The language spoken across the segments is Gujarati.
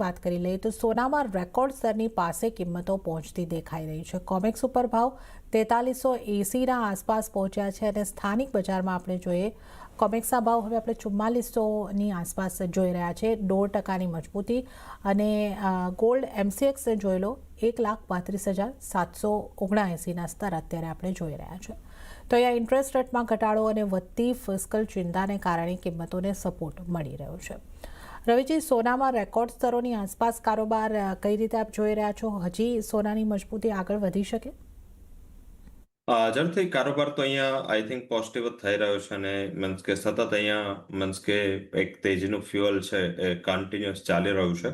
વાત કરી લઈએ તો સોનામાં રેકોર્ડ સ્તરની પાસે કિંમતો પહોંચતી દેખાઈ રહી છે. કોમેક્સ ઉપર ભાવ 4380ના આસપાસ પહોંચ્યા છે અને સ્થાનિક બજારમાં આપણે જોઈએ કોમેક્સના ભાવ હવે આપણે 4400ની આસપાસ જોઈ રહ્યા છે. 1.5%ની મજબૂતી અને ગોલ્ડ MCX જોઈ લો 1,35,779ના સ્તર અત્યારે આપણે જોઈ રહ્યા છે. તો અહીંયા ઇન્ટરેસ્ટ રેટમાં ઘટાડો અને વધતી ફિસ્કલ ચિંતાને કારણે કિંમતોને સપોર્ટ મળી રહ્યો છે. રવિજી, સોનામાં રેકોર્ડ સ્તરોની આસપાસ કારોબાર કઈ રીતે આપ જોઈ રહ્યા છો? હજી સોનાની મજબૂતી આગળ વધી શકે? ઝડપથી કારોબાર તો અહીંયા આઈ થિંક પોઝિટિવ જ થઈ રહ્યો છે અને મીન્સ કે સતત અહીંયા મીન્સ કે એક તેજીનું ફ્યુઅલ છે એ કન્ટિન્યુઅસ ચાલી રહ્યું છે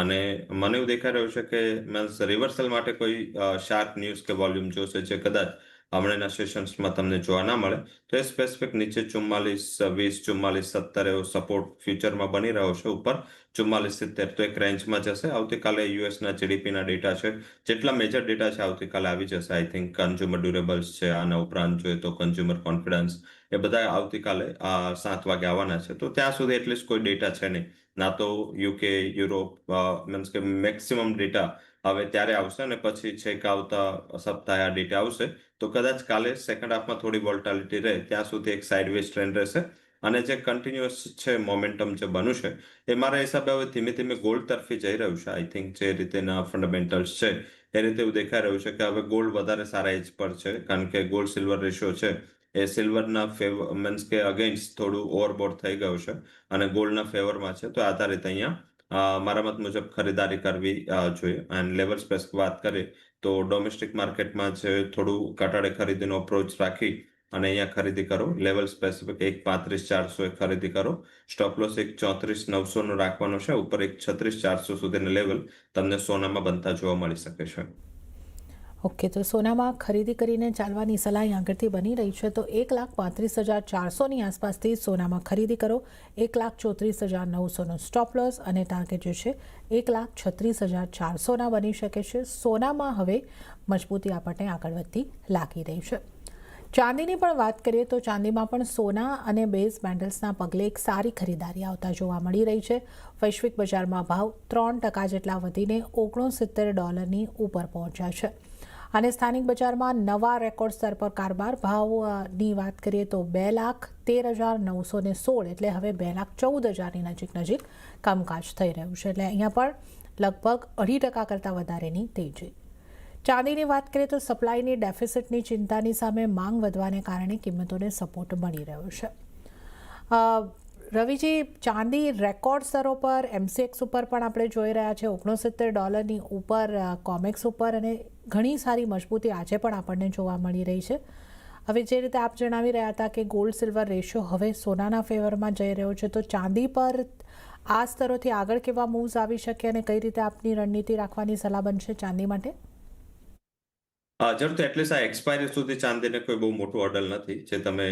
અને મને એવું દેખાઈ રહ્યું છે કે મીન્સ રિવર્સલ માટે કોઈ શાર્પ ન્યૂઝ કે વોલ્યુમ જોશે જે કદાચ હમણાંના સેશન્સમાં તમને જોવા ના મળે તો એ સ્પેસિફિક નીચે 4420 4470 એવો સપોર્ટ ફ્યુચરમાં બની રહ્યો છે. ઉપર 4470 તો એક રેન્જમાં જશે. આવતીકાલે યુએસના જીડીપીના ડેટા છે, જેટલા મેજર ડેટા છે આવતીકાલે આવી જશે. આઈ થિંક કન્ઝ્યુમર ડ્યુરેબલ્સ છે, આના ઉપરાંત જોઈએ તો કન્ઝ્યુમર કોન્ફિડન્સ, એ બધા આવતીકાલે 7 વાગે આવવાના છે. તો ત્યાં સુધી એટલીસ્ટ કોઈ ડેટા છે નહીં. ના તો યુકે, યુરોપ મીન્સ કે મેક્સિમમ ડેટા હવે ત્યારે આવશે અને પછી છેક આવતા સપ્તાહે આ ડેટા આવશે. તો કદાચ કાલે સેકન્ડ હાફમાં થોડી વોલ્ટાલિટી રહે ત્યાં સુધી એક સાઇડવેઝ ટ્રેન્ડ રહેશે અને જે કન્ટિન્યુઅસ છે મોમેન્ટમ જે બન્યું છે એ મારા હિસાબે હવે ધીમે ધીમે ગોલ્ડ તરફી જઈ રહ્યું છે. આઈ થિંક જે રીતેના ફંડામેન્ટલ્સ છે એ રીતે એવું દેખાઈ રહ્યું છે કે હવે ગોલ્ડ વધારે સારા એજ પર છે, કારણ કે ગોલ્ડ સિલ્વર રેશિયો છે એ સિલ્વરના ફેવર મીન્સ કે અગેન્સ્ટ થોડું ઓવરબોર્ડ થઈ ગયું છે અને ગોલ્ડના ફેવરમાં છે. તો આધારિત અહીંયા મારા મત મુજબ ખરીદારી કરવી જોઈએ. એન્ડ લેવલ સ્પેસિફિક વાત કરીએ તો ડોમેસ્ટિક માર્કેટમાં છે થોડું ઘટાડે ખરીદીનો અપ્રોચ રાખી અને અહીંયા ખરીદી કરો. લેવલ સ્પેસિફિક 1,35,400 ખરીદી કરો. સ્ટોપ લોસ 1,34,900 રાખવાનો છે. ઉપર 1,36,400 સુધીના લેવલ તમને સોનામાં બનતા જોવા મળી શકે છે. ઓકે, તો સોનામાં ખરીદી કરીને ચાલવાની સલાહ આગળથી બની રહી છે. તો 1,35,400ની આસપાસથી સોનામાં ખરીદી કરો. 1,34,900નો સ્ટોપ લોસ અને ટાર્ગેટ જે છે 1,36,400ના બની શકે છે. સોનામાં હવે મજબૂતી આપણને આગળ વધતી લાગી રહી છે. ચાંદીની પણ વાત કરીએ તો ચાંદીમાં પણ સોના અને બેઝ મેટલ્સના પગલે એક સારી ખરીદારી આવતા જોવા મળી રહી છે. વૈશ્વિક બજારમાં ભાવ 3% જેટલા વધીને $69 ઉપર પહોંચ્યા છે અને સ્થાનિક બજારમાં નવા રેકોર્ડ સ્તર પર કારોબાર. ભાવની વાત કરીએ તો 2,13,916 એટલે હવે 2,14,000ની નજીક કામકાજ થઈ રહ્યું છે. એટલે અહીંયા પણ લગભગ 2.5% કરતાં વધારેની તેજી. ચાંદીની વાત કરીએ તો સપ્લાયની ડેફિસિટની ચિંતાની સામે માંગ વધવાને કારણે કિંમતોને સપોર્ટ મળી રહ્યો છે. રવિજી, ચાંદી રેકોર્ડ સ્તરો પર MCX ઉપર પણ આપણે જોઈ રહ્યા છે, $69 ઉપર કોમેક્સ ઉપર, અને ઘણી સારી મજબૂતી આજે પણ આપણને જોવા મળી રહી છે. હવે જે રીતે આપ જણાવી રહ્યા હતા કે ગોલ્ડ સિલ્વર રેશિયો હવે સોનાના ફેવરમાં જઈ રહ્યો છે, તો ચાંદી પર આ સ્તરોથી આગળ કેવા મૂવ્સ આવી શકે અને કઈ રીતે આપની રણનીતિ રાખવાની સલાહ બનશે ચાંદી માટે? જરૂરથી એટલીસ્ટ આ એક્સપાયરી સુધી ચાંદીને કોઈ બહુ મોટું ઓર્ડર નથી જે તમે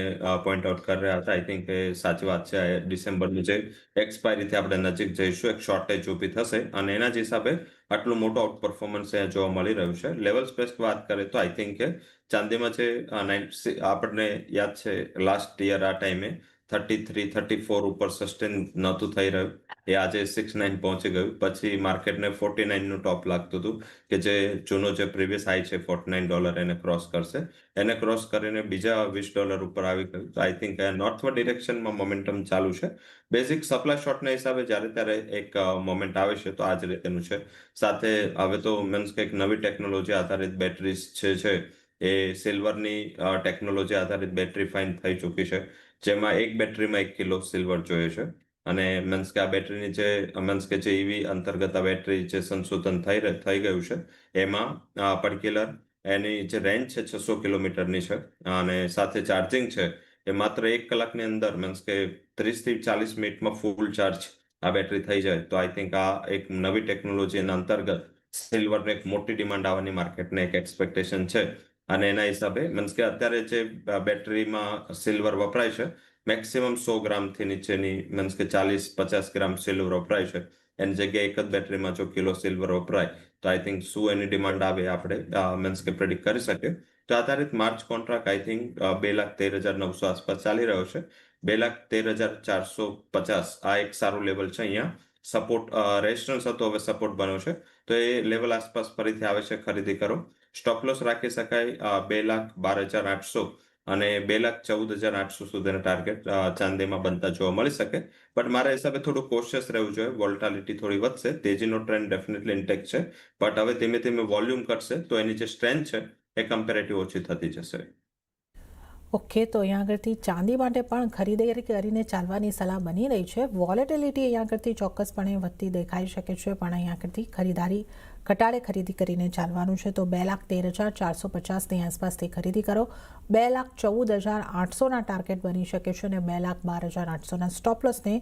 પોઈન્ટ આઉટ કરી રહ્યા હતા. આઈ થિંક એ સાચી વાત છે. ડિસેમ્બરની જે એક્સપાયરીથી આપણે નજીક જઈશું, એક શોર્ટેજ ઊભી થશે અને એના જ હિસાબે આટલું મોટું આઉટ પરફોર્મન્સ અહીંયા જોવા મળી રહ્યું છે. લેવલ સ્પેસિફિક વાત કરીએ તો આઈ થિંક કે ચાંદીમાં જે આપણને યાદ છે લાસ્ટ યર આ ટાઈમે 33, 34 ઉપર સસ્ટેન નહોતું થઈ રહ્યું. એ આજે 69 પહોંચી ગયું. પછી માર્કેટને 49નું ટોપ લાગતું હતું કે જે જૂનો જે પ્રીવિયસ હાઈ છે $49 એને ક્રોસ કરશે. એને ક્રોસ કરીને બીજા $20 ઉપર આવી ગયું. તો આઈ થિંક નોર્થવર્ડ ડિરેક્શનમાં મોમેન્ટમ ચાલુ છે. બેઝિક સપ્લાય શોર્ટના હિસાબે જ્યારે ત્યારે એક મોમેન્ટ આવે છે તો આ જ રીતેનું છે. સાથે હવે તો મીન્સ કે એક નવી ટેકનોલોજી આધારિત બેટરીઝ છે એ સિલ્વરની ટેકનોલોજી આધારિત બેટરી ફાઇન થઈ ચૂકી છે, જેમાં એક બેટરીમાં 1 કિલો સિલ્વર જોઈએ છે. અને મીન્સ કે આ બેટરીની જે મીન્સ કે જે EV અંતર્ગત આ બેટરી જે સંશોધન થઈ ગયું છે એમાં પર્ટિક્યુલર એની જે રેન્જ છે 600 કિલોમીટરની છે અને સાથે ચાર્જિંગ છે એ માત્ર 1 કલાકની અંદર મીન્સ કે 30 થી 40 મિનિટમાં ફૂલ ચાર્જ આ બેટરી થઈ જાય. તો આઈ થિંક આ એક નવી ટેકનોલોજી એના અંતર્ગત સિલ્વરને એક મોટી ડિમાન્ડ આવવાની માર્કેટને એક એક્સપેક્ટેશન છે. અને એના હિસાબે મીન્સ કે અત્યારે જે બેટરીમાં સિલ્વર વપરાય છે મેક્સિમમ 100 ગ્રામથી નીચેની મીન્સ કે 40-50 ગ્રામ સિલ્વર વપરાય છે. એની જગ્યાએ એક જ બેટરીમાં જો કિલો સિલ્વર વપરાય તો આઈ થિંક શું એની ડિમાન્ડ આવે આપણે મીન્સ કે પ્રેડિક્ટ કરી શકીએ. તો આધારિત માર્ચ કોન્ટ્રાક્ટ આઈ થિંક 2,13,900 આસપાસ ચાલી રહ્યો છે. 2,13,450 આ એક સારું લેવલ છે અહીંયા સપોર્ટ રેઝિસ્ટન્સ હતો, હવે સપોર્ટ બન્યો છે. તો એ લેવલ આસપાસ ફરીથી આવે છે, ખરીદી કરો. સ્ટોપ લોસ રાખી શકાય 2,12,800 અને 2,14,800 સુધીના ટાર્ગેટ ચાંદીમાં બનતા જોવા મળી શકે. બટ મારા હિસાબે થોડું કોશિયસ રહેવું જોઈએ. વોલ્ટાલિટી થોડી વધશે, તેજીનો ટ્રેન્ડ ડેફિનેટલી ઇન્ટેક છે. બટ હવે ધીમે ધીમે વોલ્યુમ ઘટશે તો એની જે સ્ટ્રેન્થ છે એ કમ્પેરેટિવ ઓછી થતી જશે. ઓકે, તો અહીંયા આગળથી ચાંદી માટે પણ ખરીદારી કરીને ચાલવાની સલાહ બની રહી છે. વોલેટિલિટી અહીંયા આગળથી ચોક્કસપણે વધતી દેખાઈ શકે છે, પણ અહીંયા આગળથી ઘટાડે ખરીદી કરીને ચાલવાનું છે. તો 2,13,450ની આસપાસથી ખરીદી કરો. 2,14,800ના ટાર્ગેટ બની શકે છે અને 2,12,800ના સ્ટોપ લોસને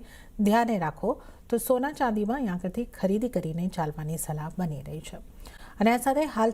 ધ્યાને રાખો. તો સોના ચાંદીમાં અહીંયા આગળથી ખરીદી કરીને ચાલવાની સલાહ બની રહી છે. અને આ સાથે હાલ